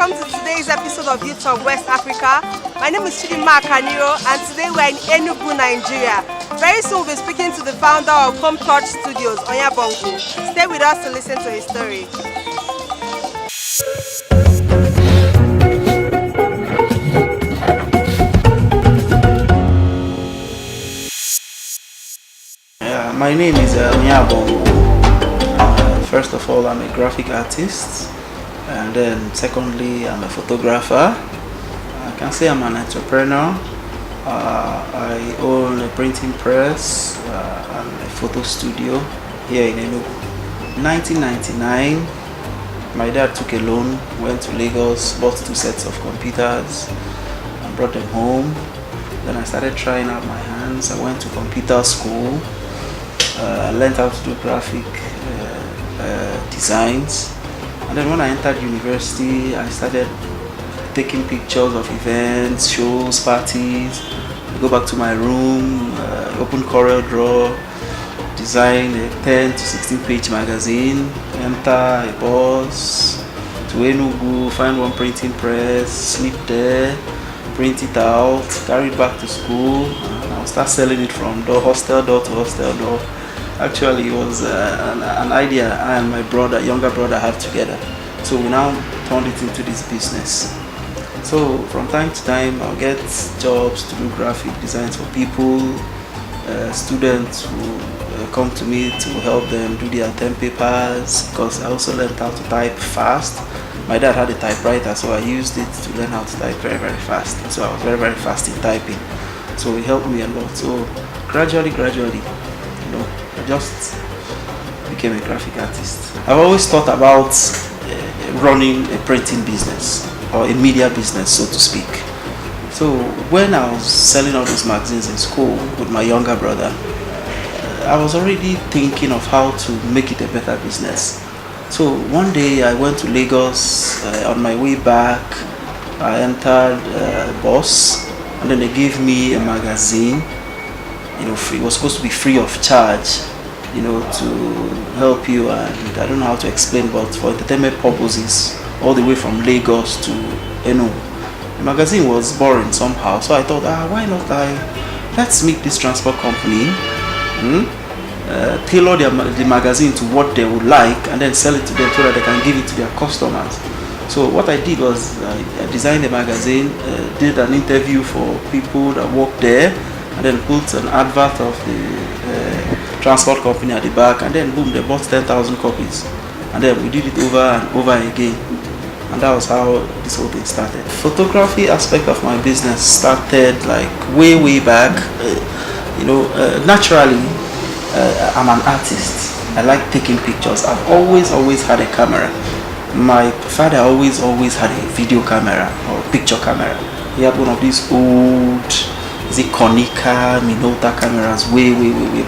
welcome to today's episode of Youth of West Africa. My name is Chidima Kaniro and today we are in Enugu, Nigeria. Very soon we'll be speaking to the founder of Hometouch Studios, Onyeabo. Stay with us to listen to his story. My name is Onyeabo. First of all, I'm a graphic artist, and then secondly, I'm a photographer. I can say I'm an entrepreneur. I own a printing press and a photo studio here in Enugu. In 1999, my dad took a loan, went to Lagos, bought 2 sets of computers, and brought them home. Then I started trying out my hands. I went to computer school. I learned how to do graphic designs, and then when I entered university, I started taking pictures of events, shows, parties. I go back to my room, open CorelDRAW, design a 10 to 16 page magazine, enter a bus to Enugu, find one printing press, sleep there, print it out, carry it back to school, and I'll start selling it from hostel door to hostel door. Actually, it was an idea I and my younger brother, had together. So we now turned it into this business. So from time to time, I'll get jobs to do graphic designs for people, students who come to me to help them do their term papers, because I also learned how to type fast. My dad had a typewriter, so I used it to learn how to type very, very fast. So I was very, very fast in typing. So it helped me a lot. So gradually, I just became a graphic artist. I've always thought about running a printing business or a media business, so to speak. So when I was selling all these magazines in school with my younger brother, I was already thinking of how to make it a better business. So one day I went to Lagos. On my way back, I entered a bus, and then they gave me a magazine. Free. It was supposed to be free of charge, to help you, and I don't know how to explain, but for entertainment purposes, all the way from Lagos to Enugu. The magazine was boring somehow, so I thought, why not let's make this transport company tailor the magazine to what they would like, and then sell it to them so that they can give it to their customers. So what I did was I designed the magazine, did an interview for people that worked there, and then put an advert of the transport company at the back, and then boom, they bought 10,000 copies, and then we did it over and over again, and that was how this whole thing started. Photography aspect of my business started like way back. Naturally, I'm an artist. I like taking pictures. I've always had a camera. My father always had a video camera or picture camera. He had one of these old Konica Minolta cameras way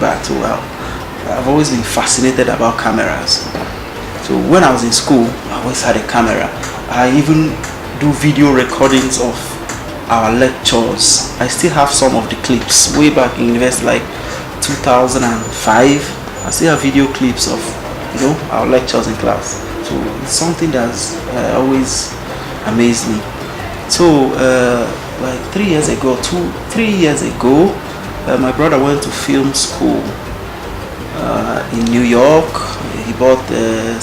back. So I've always been fascinated about cameras. So when I was in school, I always had a camera. I even do video recordings of our lectures. I still have some of the clips way back in university, like 2005. I still have video clips of our lectures in class. So it's something that's always amazed me. So like 3 years ago, my brother went to film school in New York. He bought a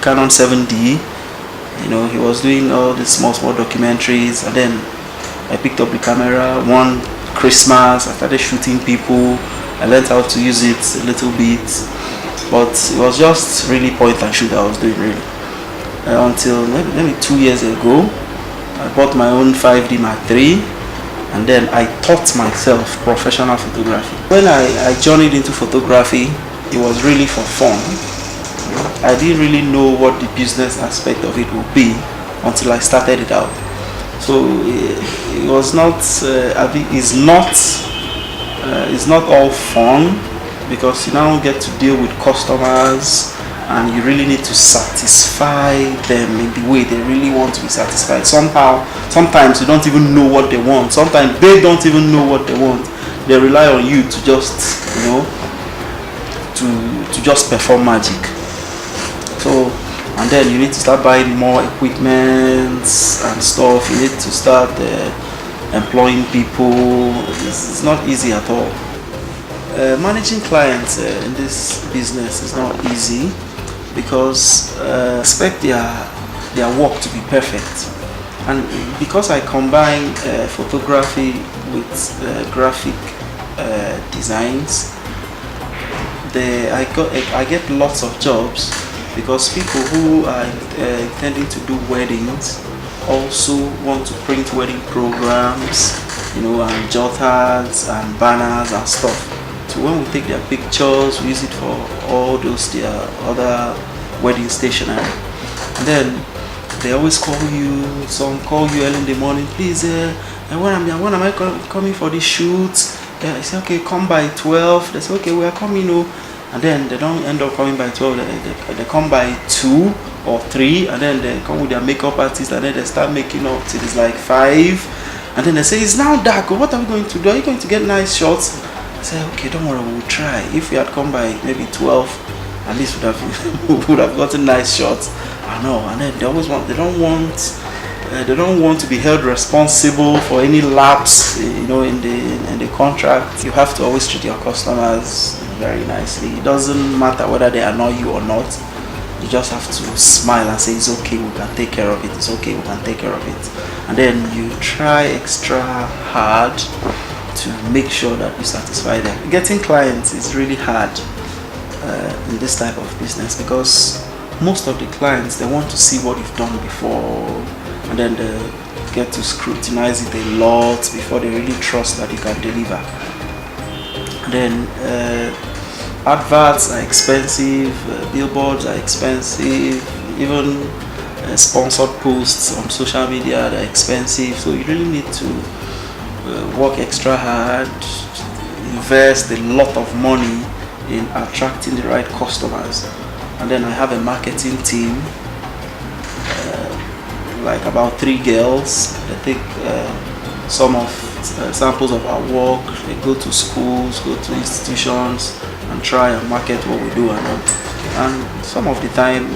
Canon 7D. He was doing all these small documentaries, and then I picked up the camera. One Christmas, I started shooting people. I learned how to use it a little bit, but it was just really point and shoot I was doing really. Until maybe 2 years ago, I bought my own 5D Mark III, and then I taught myself professional photography. When I journeyed into photography, it was really for fun. I didn't really know what the business aspect of it would be until I started it out. So it was not, it's not all fun, because you now get to deal with customers, and you really need to satisfy them in the way they really want to be satisfied. Sometimes you don't even know what they want. Sometimes they don't even know what they want. They rely on you to just, to just perform magic. So and then you need to start buying more equipment and stuff. You need to start employing people. It's not easy at all. Managing clients in this business is not easy because expect their work to be perfect, and because I combine photography with graphic designs, I get lots of jobs because people who are intending to do weddings also want to print wedding programs, and jotters and banners and stuff. So when we take their pictures, we use it for all those their other wedding stationery. And then they always call you. Some call you early in the morning. Please, when am I coming for the shoot? I say, okay, come by 12. They say, okay, we are coming. And then they don't end up coming by 12. They come by 2 or 3, and then they come with their makeup artist, and then they start making up till it's like 5. And then they say, it's now dark. What are we going to do? Are you going to get nice shots? I say, okay, don't worry, we'll try. If we had come by maybe 12, at least we would have gotten nice shots. I know. And then they don't want to be held responsible for any lapse, in the contract. You have to always treat your customers very nicely. It doesn't matter whether they annoy you or not. You just have to smile and say, it's okay, we can take care of it. It's okay, we can take care of it. And then you try extra hard to make sure that you satisfy them. Getting clients is really hard in this type of business because most of the clients, they want to see what you've done before, and then they get to scrutinize it a lot before they really trust that you can deliver. And then adverts are expensive, billboards are expensive, even sponsored posts on social media are expensive. So you really need to work extra hard, invest a lot of money in attracting the right customers. And then I have a marketing team, like about 3 girls. They take some of samples of our work. They go to schools, go to institutions, and try and market what we do. And some of the time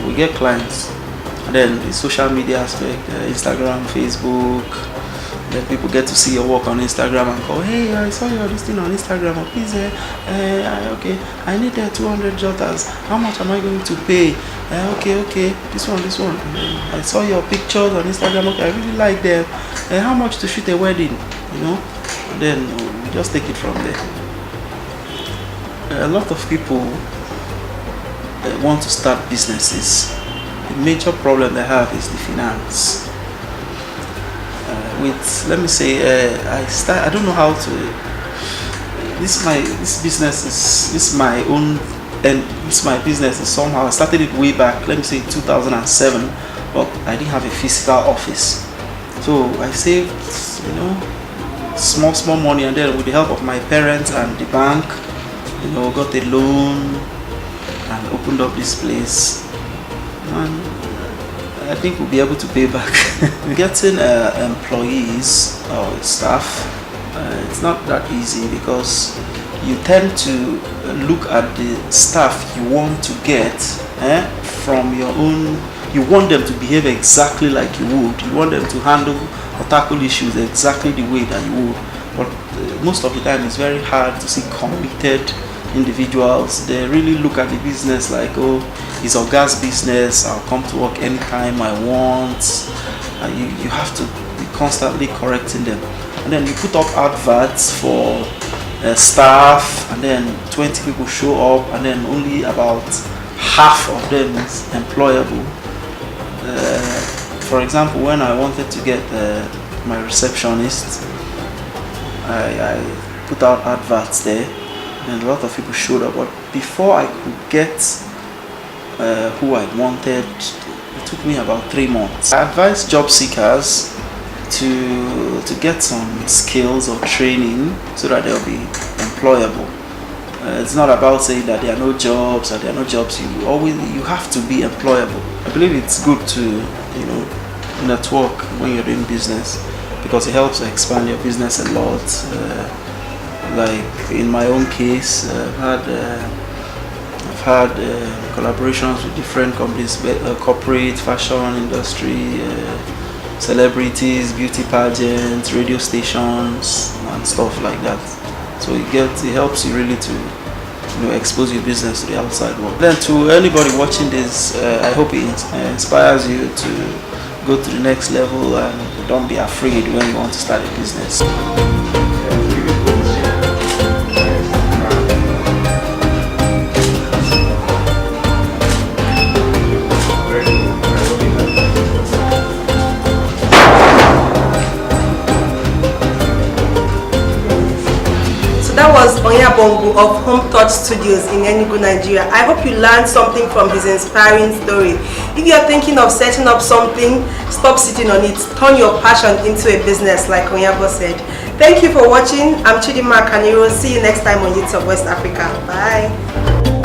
we get clients. And then the social media aspect, Instagram, Facebook. Then people get to see your work on Instagram and go, hey, I saw your this thing on Instagram. Oh, please, okay, I need 200 jotters. How much am I going to pay? Okay, this one. I saw your pictures on Instagram. Okay, I really like them. How much to shoot a wedding? And then we just take it from there. A lot of people want to start businesses. The major problem they have is the finance. Let me say, I don't know how to. This business is my own, and it's my business. Somehow I started it way back. Let me say 2007, but I didn't have a physical office, so I saved, small money, and then with the help of my parents and the bank, got a loan and opened up this place. And I think we'll be able to pay back. Getting employees or staff, it's not that easy because you tend to look at the staff you want to get from your own. You want them to behave exactly like you would. You want them to handle or tackle issues exactly the way that you would. But most of the time it's very hard to see committed individuals. They really look at the business like, oh, it's otger's business, I'll come to work anytime I want. You have to be constantly correcting them. And then you put up adverts for staff, and then 20 people show up, and then only about half of them is employable. For example, when I wanted to get my receptionist, I put out adverts there, and a lot of people showed up, but before I could get who I wanted, it took me about 3 months. I advise job seekers to get some skills or training so that they'll be employable. It's not about saying that there are no jobs or there are no jobs. You have to be employable. I believe it's good to network when you're doing business because it helps expand your business a lot. Like in my own case, I've I've had collaborations with different companies, corporate, fashion industry, celebrities, beauty pageants, radio stations, and stuff like that. So it helps you really to expose your business to the outside world. Then to anybody watching this, I hope it inspires you to go to the next level and don't be afraid when you want to start a business. That was Onyeabo of Hometouch Studios in Enugu, Nigeria. I hope you learned something from his inspiring story. If you're thinking of setting up something, stop sitting on it. Turn your passion into a business, like Onyeabo said. Thank you for watching. I'm Chidimma Kaniro. See you next time on Youth of West Africa. Bye.